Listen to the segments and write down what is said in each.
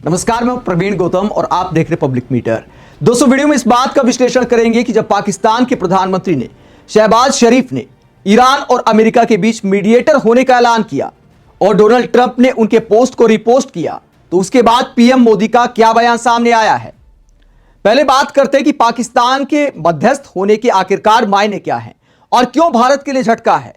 नमस्कार, मैं प्रवीण गौतम और आप देख रहे पब्लिक मीटर। दोस्तों, वीडियो में इस बात का विश्लेषण करेंगे कि जब पाकिस्तान के प्रधानमंत्री ने शहबाज शरीफ ने ईरान और अमेरिका के बीच मीडिएटर होने का ऐलान किया और डोनाल्ड ट्रंप ने उनके पोस्ट को रिपोस्ट किया, तो उसके बाद पीएम मोदी का क्या बयान सामने आया है। पहले बात करते हैं कि पाकिस्तान के मध्यस्थ होने के आखिरकार मायने क्या है और क्यों भारत के लिए झटका है।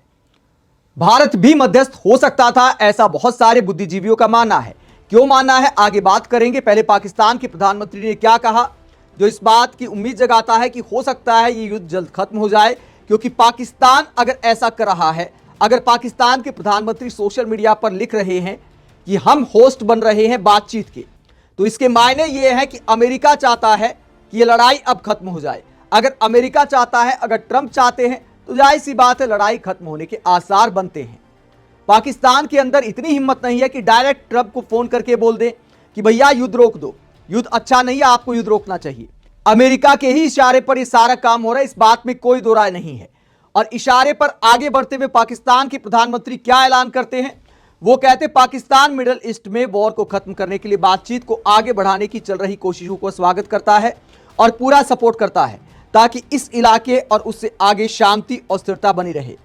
भारत भी मध्यस्थ हो सकता था, ऐसा बहुत सारे बुद्धिजीवियों का मानना है। क्यों मानना है, आगे बात करेंगे। पहले पाकिस्तान के प्रधानमंत्री ने क्या कहा जो इस बात की उम्मीद जगाता है कि हो सकता है ये युद्ध जल्द खत्म हो जाए, क्योंकि पाकिस्तान अगर ऐसा कर रहा है, अगर पाकिस्तान के प्रधानमंत्री सोशल मीडिया पर लिख रहे हैं कि हम होस्ट बन रहे हैं बातचीत के, तो इसके मायने ये है कि अमेरिका चाहता है कि ये लड़ाई अब खत्म हो जाए। अगर अमेरिका चाहता है, अगर ट्रंप चाहते हैं, तो जाहिर सी बात है लड़ाई खत्म होने के आसार बनते हैं। पाकिस्तान के अंदर इतनी हिम्मत नहीं है कि डायरेक्ट ट्रंप को फोन करके बोल दें कि भैया युद्ध रोक दो, युद्ध अच्छा नहीं है, आपको युद्ध रोकना चाहिए। अमेरिका के ही इशारे पर यह सारा काम हो रहा है, इस बात में कोई दो राय नहीं है। और इशारे पर आगे बढ़ते हुए पाकिस्तान के प्रधानमंत्री क्या ऐलान करते हैं, वो कहते पाकिस्तान मिडिल ईस्ट में वॉर को खत्म करने के लिए बातचीत को आगे बढ़ाने की चल रही कोशिशों को स्वागत करता है और पूरा सपोर्ट करता है, ताकि इस इलाके और उससे आगे शांति और स्थिरता बनी रहे।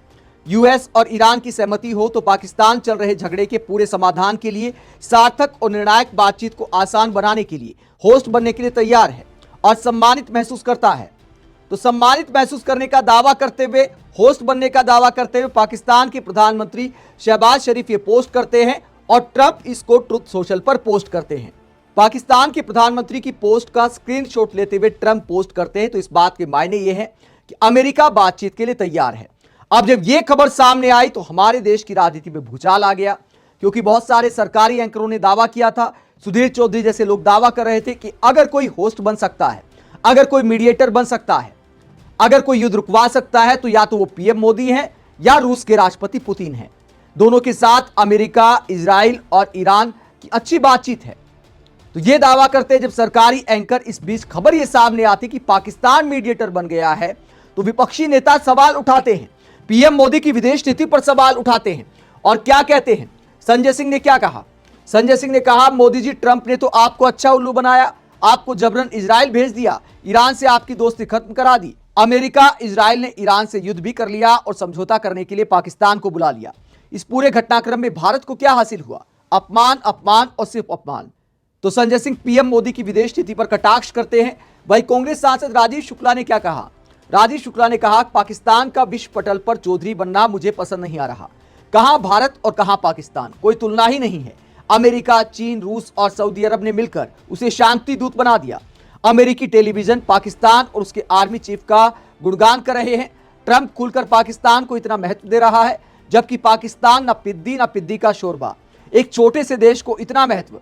यूएस और ईरान की सहमति हो तो पाकिस्तान चल रहे झगड़े के पूरे समाधान के लिए, सार्थक और निर्णायक बातचीत को आसान बनाने के लिए होस्ट बनने के लिए तैयार है और सम्मानित महसूस करता है। तो सम्मानित महसूस करने का दावा करते हुए, होस्ट बनने का दावा करते हुए पाकिस्तान के प्रधानमंत्री शहबाज शरीफ ये पोस्ट करते हैं और ट्रंप इसको ट्रुथ सोशल पर पोस्ट करते हैं। पाकिस्तान के प्रधानमंत्री की पोस्ट का स्क्रीनशॉट लेते हुए ट्रंप पोस्ट करते हैं, तो इस बात के मायने ये है कि अमेरिका बातचीत के लिए तैयार है। अब जब यह खबर सामने आई तो हमारे देश की राजनीति में भूचाल आ गया, क्योंकि बहुत सारे सरकारी एंकरों ने दावा किया था, सुधीर चौधरी जैसे लोग दावा कर रहे थे कि अगर कोई होस्ट बन सकता है, अगर कोई मीडिएटर बन सकता है, अगर कोई युद्ध रुकवा सकता है, तो या तो वो पीएम मोदी है या रूस के राष्ट्रपति पुतिन है। दोनों के साथ अमेरिका, इजराइल और ईरान की अच्छी बातचीत है। तो यह दावा करते जब सरकारी एंकर, इस बीच खबर यह सामने आती कि पाकिस्तान मीडिएटर बन गया है, तो विपक्षी नेता सवाल उठाते हैं, पीएम मोदी की विदेश नीति पर सवाल उठाते हैं और क्या कहते हैं। संजय सिंह ने क्या कहा? संजय सिंह ने कहा, मोदी जी, ट्रंप ने तो आपको अच्छा उल्लू बनाया, आपको जबरन इजराइल भेज दिया, ईरान से आपकी दोस्ती खत्म करा दी। अमेरिका, इजराइल ने ईरान से युद्ध भी कर लिया और समझौता करने के लिए पाकिस्तान को बुला लिया। इस पूरे घटनाक्रम में भारत को क्या हासिल हुआ? अपमान, अपमान और सिर्फ अपमान। तो संजय सिंह पीएम मोदी की विदेश नीति पर कटाक्ष करते हैं। वही कांग्रेस सांसद राजीव शुक्ला ने क्या कहा? राजीव शुक्ला ने कहा, पाकिस्तान का विश्व पटल पर चौधरी बनना मुझे पसंद नहीं आ रहा। कहां भारत और कहां पाकिस्तान, कोई तुलना ही नहीं है। अमेरिका, चीन, रूस और सऊदी अरब ने मिलकर उसे शांति दूत बना दिया। अमेरिकी टेलीविजन पाकिस्तान और उसके आर्मी चीफ का गुणगान कर रहे हैं। ट्रंप खुलकर पाकिस्तान को इतना महत्व दे रहा है, जबकि पाकिस्तान न पिद्दी का शोरबा, एक छोटे से देश को इतना महत्व।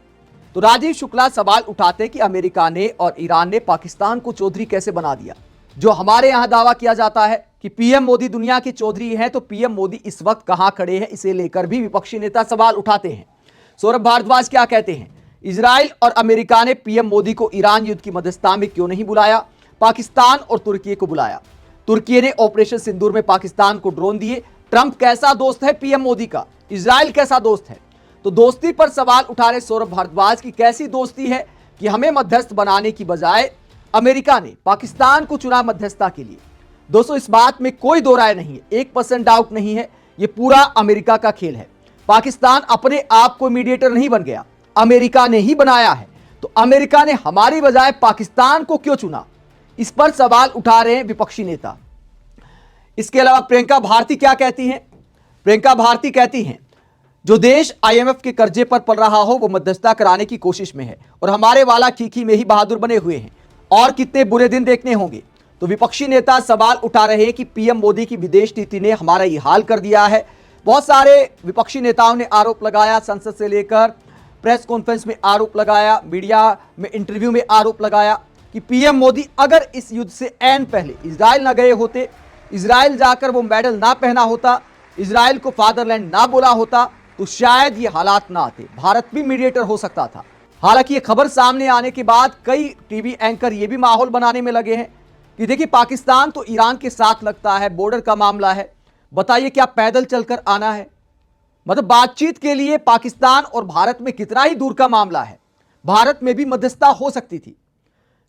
तो राजीव शुक्ला सवाल उठाते कि अमेरिका ने और ईरान ने पाकिस्तान को चौधरी कैसे बना दिया। जो हमारे यहां दावा किया जाता है कि पीएम मोदी दुनिया के चौधरी हैं, तो पीएम मोदी इस वक्त कहां खड़े हैं, इसे लेकर भी विपक्षी नेता सवाल उठाते हैं। सौरभ भारद्वाज क्या कहते हैं? इजराइल और अमेरिका ने पीएम मोदी को ईरान युद्ध की मध्यस्थता में क्यों नहीं बुलाया? पाकिस्तान और तुर्की को बुलाया। तुर्की ने ऑपरेशन सिंदूर में पाकिस्तान को ड्रोन दिए। ट्रंप कैसा दोस्त है पीएम मोदी का? इजराइल कैसा दोस्त है? तो दोस्ती पर सवाल उठा रहे सौरभ भारद्वाज की कैसी दोस्ती है कि हमें मध्यस्थ बनाने की बजाय अमेरिका ने पाकिस्तान को चुना मध्यस्थता के लिए। दोस्तों, इस बात में कोई दो राय नहीं है, 1% डाउट नहीं है, यह पूरा अमेरिका का खेल है। पाकिस्तान अपने आप को मीडिएटर नहीं बन गया, अमेरिका ने ही बनाया है। तो अमेरिका ने हमारी बजाय पाकिस्तान को क्यों चुना, इस पर सवाल उठा रहे हैं विपक्षी नेता। इसके अलावा प्रियंका भारती क्या कहती हैं? प्रियंका भारती कहती हैं, जो देश आईएमएफ के कर्जे पर पल रहा हो वो मध्यस्थता कराने की कोशिश में है और हमारे वाला खीखी में ही बहादुर बने हुए हैं, और कितने बुरे दिन देखने होंगे। तो विपक्षी नेता सवाल उठा रहे हैं कि पीएम मोदी की विदेश नीति ने हमारा ये हाल कर दिया है। बहुत सारे विपक्षी नेताओं ने आरोप लगाया, संसद से लेकर प्रेस कॉन्फ्रेंस में आरोप लगाया, मीडिया में इंटरव्यू में आरोप लगाया कि पीएम मोदी अगर इस युद्ध से ऐन पहले इजराइल ना गए होते, इजराइल जाकर वो मेडल ना पहना होता, इजराइल को फादरलैंड ना बोला होता, तो शायद ये हालात ना आते, भारत भी मीडिएटर हो सकता था। हालांकि ये खबर सामने आने के बाद कई टीवी एंकर ये भी माहौल बनाने में लगे हैं कि देखिए, पाकिस्तान तो ईरान के साथ लगता है, बॉर्डर का मामला है, बताइए क्या पैदल चलकर आना है? मतलब बातचीत के लिए पाकिस्तान और भारत में कितना ही दूर का मामला है। भारत में भी मध्यस्थता हो सकती थी।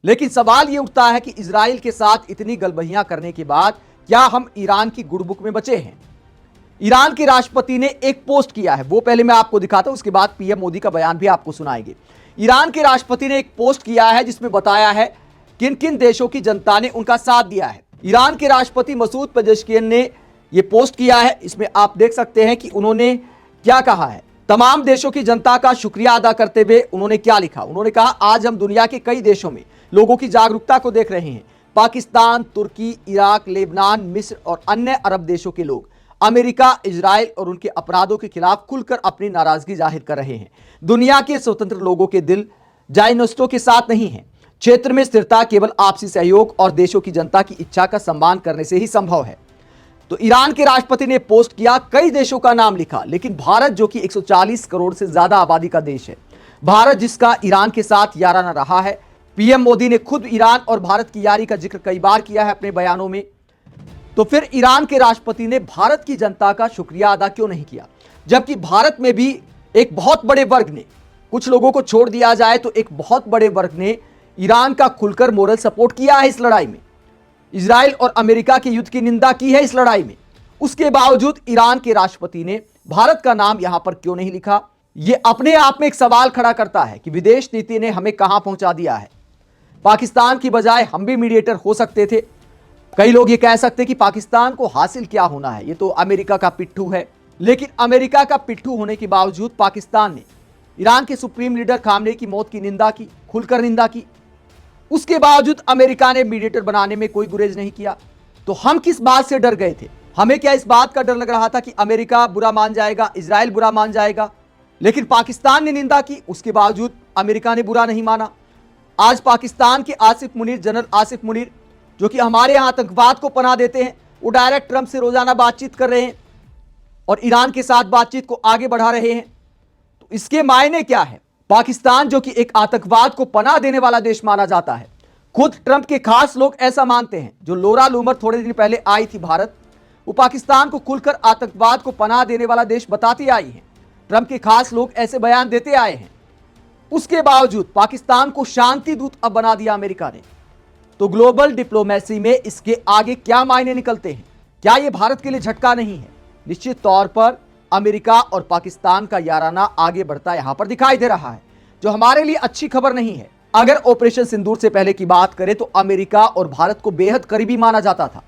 लेकिन सवाल यह उठता है कि इजराइल के साथ इतनी गलबहियां करने के बाद क्या हम ईरान की गुड बुक में बचे हैं? ईरान के राष्ट्रपति ने एक पोस्ट किया है, वो पहले मैं आपको दिखाता हूं, उसके बाद पीएम मोदी का बयान भी आपको सुनाएंगे। ईरान के राष्ट्रपति ने एक पोस्ट किया है जिसमें बताया है किन किन देशों की जनता ने उनका साथ दिया है। ईरान के राष्ट्रपति मसूद पेजेश्कियन ने यह पोस्ट किया है। इसमें आप देख सकते हैं कि उन्होंने क्या कहा है। तमाम देशों की जनता का शुक्रिया अदा करते हुए उन्होंने क्या लिखा। उन्होंने कहा, आज हम दुनिया के कई देशों में लोगों की जागरूकता को देख रहे हैं। पाकिस्तान, तुर्की, इराक, लेबनान, मिस्र और अन्य अरब देशों के लोग अमेरिका, इजराइल और उनके अपराधों के खिलाफ खुलकर अपनी नाराजगी जाहिर कर रहे हैं। दुनिया के स्वतंत्र लोगों के दिल जायनिस्टों के साथ नहीं है। क्षेत्र में स्थिरता केवल आपसी सहयोग और देशों की जनता की इच्छा का सम्मान करने से ही संभव है। तो ईरान के राष्ट्रपति ने पोस्ट किया, कई देशों का नाम लिखा, लेकिन भारत जो कि 140 करोड़ से ज्यादा आबादी का देश है, भारत जिसका ईरान के साथ याराना रहा है। पीएम मोदी ने खुद ईरान और भारत की यारी का जिक्र कई बार किया है अपने बयानों में। तो फिर ईरान के राष्ट्रपति ने भारत की जनता का शुक्रिया अदा क्यों नहीं किया? जबकि भारत में भी एक बहुत बड़े वर्ग ने, कुछ लोगों को छोड़ दिया जाए तो एक बहुत बड़े वर्ग ने ईरान का खुलकर मोरल सपोर्ट किया है इस लड़ाई में। इजराइल और अमेरिका के युद्ध की निंदा की है इस लड़ाई में। उसके बावजूद ईरान के राष्ट्रपति ने भारत का नाम यहां पर क्यों नहीं लिखा? यह अपने आप में एक सवाल खड़ा करता है कि विदेश नीति ने हमें कहां पहुंचा दिया है। पाकिस्तान की बजाय हम भी मीडिएटर हो सकते थे। कई लोग ये कह सकते कि पाकिस्तान को हासिल क्या होना है, ये तो अमेरिका का पिट्ठू है। लेकिन अमेरिका का पिट्ठू होने के बावजूद पाकिस्तान ने ईरान के सुप्रीम लीडर खामने की मौत की निंदा की, खुलकर निंदा की। उसके बावजूद अमेरिका ने मीडिएटर बनाने में कोई गुरेज नहीं किया। तो हम किस बात से डर गए थे? हमें क्या इस बात का डर लग रहा था कि अमेरिका बुरा मान जाएगा, इजराइल बुरा मान जाएगा? लेकिन पाकिस्तान ने निंदा की, उसके बावजूद अमेरिका ने बुरा नहीं माना। आज पाकिस्तान के आसिफ मुनीर, जनरल आसिफ मुनीर, जो कि हमारे यहां आतंकवाद को पनाह देते हैं, वो डायरेक्ट ट्रंप से रोजाना बातचीत कर रहे हैं और ईरान के साथ बातचीत को आगे बढ़ा रहे हैं। तो इसके मायने क्या है? पाकिस्तान जो कि एक आतंकवाद को पनाह देने वाला देश माना जाता है, खुद ट्रंप के खास लोग ऐसा मानते हैं। जो लोरा लूमर थोड़े दिन पहले आई थी भारत, वो पाकिस्तान को खुलकर आतंकवाद को पनाह देने वाला देश बताती आई है। ट्रंप के खास लोग ऐसे बयान देते आए हैं। उसके बावजूद पाकिस्तान को शांति दूत अब बना दिया अमेरिका ने। तो ग्लोबल डिप्लोमेसी में इसके आगे क्या मायने निकलते हैं? क्या यह भारत के लिए झटका नहीं है? निश्चित तौर पर अमेरिका और पाकिस्तान का याराना आगे बढ़ता यहां पर दिखाई दे रहा है, जो हमारे लिए अच्छी खबर नहीं है। अगर ऑपरेशन सिंदूर से पहले की बात करें तो अमेरिका और भारत को बेहद करीबी माना जाता था।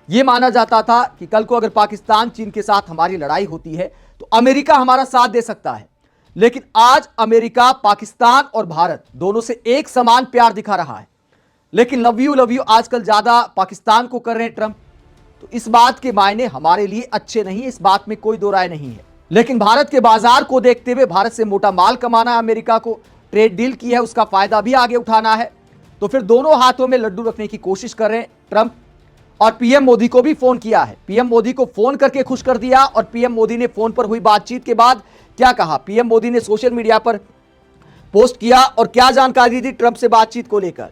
यह माना जाता था कि कल को अगर पाकिस्तान चीन के साथ हमारी लड़ाई होती है तो अमेरिका हमारा साथ दे सकता है। लेकिन आज अमेरिका, पाकिस्तान और भारत दोनों से एक समान प्यार दिखा रहा है। लेकिन लव यू आजकल ज्यादा पाकिस्तान को कर रहे हैं ट्रंप। तो इस बात के मायने हमारे लिए अच्छे नहीं, इस बात में कोई दो राय नहीं है। लेकिन भारत के बाजार को देखते हुए भारत से मोटा माल कमाना है, अमेरिका को ट्रेड डील की है, उसका फायदा भी आगे उठाना है। तो फिर दोनों हाथों में लड्डू रखने की कोशिश कर रहे हैं ट्रंप। और पीएम मोदी को भी फोन किया है, पीएम मोदी को फोन करके खुश कर दिया। और पीएम मोदी ने फोन पर हुई बातचीत के बाद क्या कहा? पीएम मोदी ने सोशल मीडिया पर पोस्ट किया और क्या जानकारी दी ट्रंप से बातचीत को लेकर।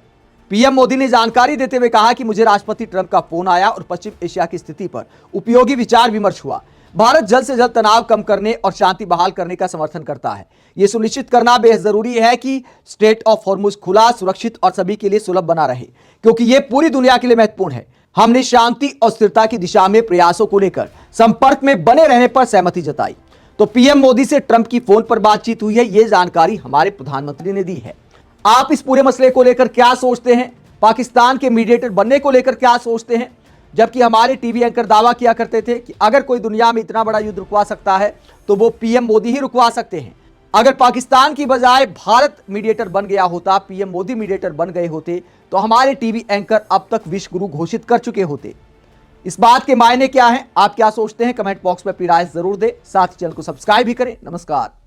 पीएम मोदी ने जानकारी देते हुए कहा कि मुझे राष्ट्रपति ट्रंप का फोन आया और पश्चिम एशिया की स्थिति पर उपयोगी विचार विमर्श हुआ। भारत जल्द से जल्द तनाव कम करने और शांति बहाल करने का समर्थन करता है। यह सुनिश्चित करना बेहद जरूरी है कि स्ट्रेट ऑफ हॉर्मुज खुला, सुरक्षित और सभी के लिए सुलभ बना रहे, क्योंकि यह पूरी दुनिया के लिए महत्वपूर्ण है। हमने शांति और स्थिरता की दिशा में प्रयासों को लेकर संपर्क में बने रहने पर सहमति जताई। तो पीएम मोदी से ट्रंप की फोन पर बातचीत हुई है, यह जानकारी हमारे प्रधानमंत्री ने दी है। आप इस पूरे मसले को लेकर क्या सोचते हैं? पाकिस्तान के मीडिएटर बनने को लेकर क्या सोचते हैं? जबकि हमारे टीवी एंकर दावा किया करते थे कि अगर कोई दुनिया में इतना बड़ा युद्ध रुकवा सकता है तो वो पीएम मोदी ही रुकवा सकते हैं। अगर पाकिस्तान की बजाय भारत मीडिएटर बन गया होता, पीएम मोदी मीडिएटर बन गए होते, तो हमारे टीवी एंकर अब तक विश्व गुरु घोषित कर चुके होते। इस बात के मायने क्या है? आप क्या सोचते हैं? कमेंट बॉक्स में अपनी राय जरूर दें। साथ ही चैनल को सब्सक्राइब भी करें। नमस्कार।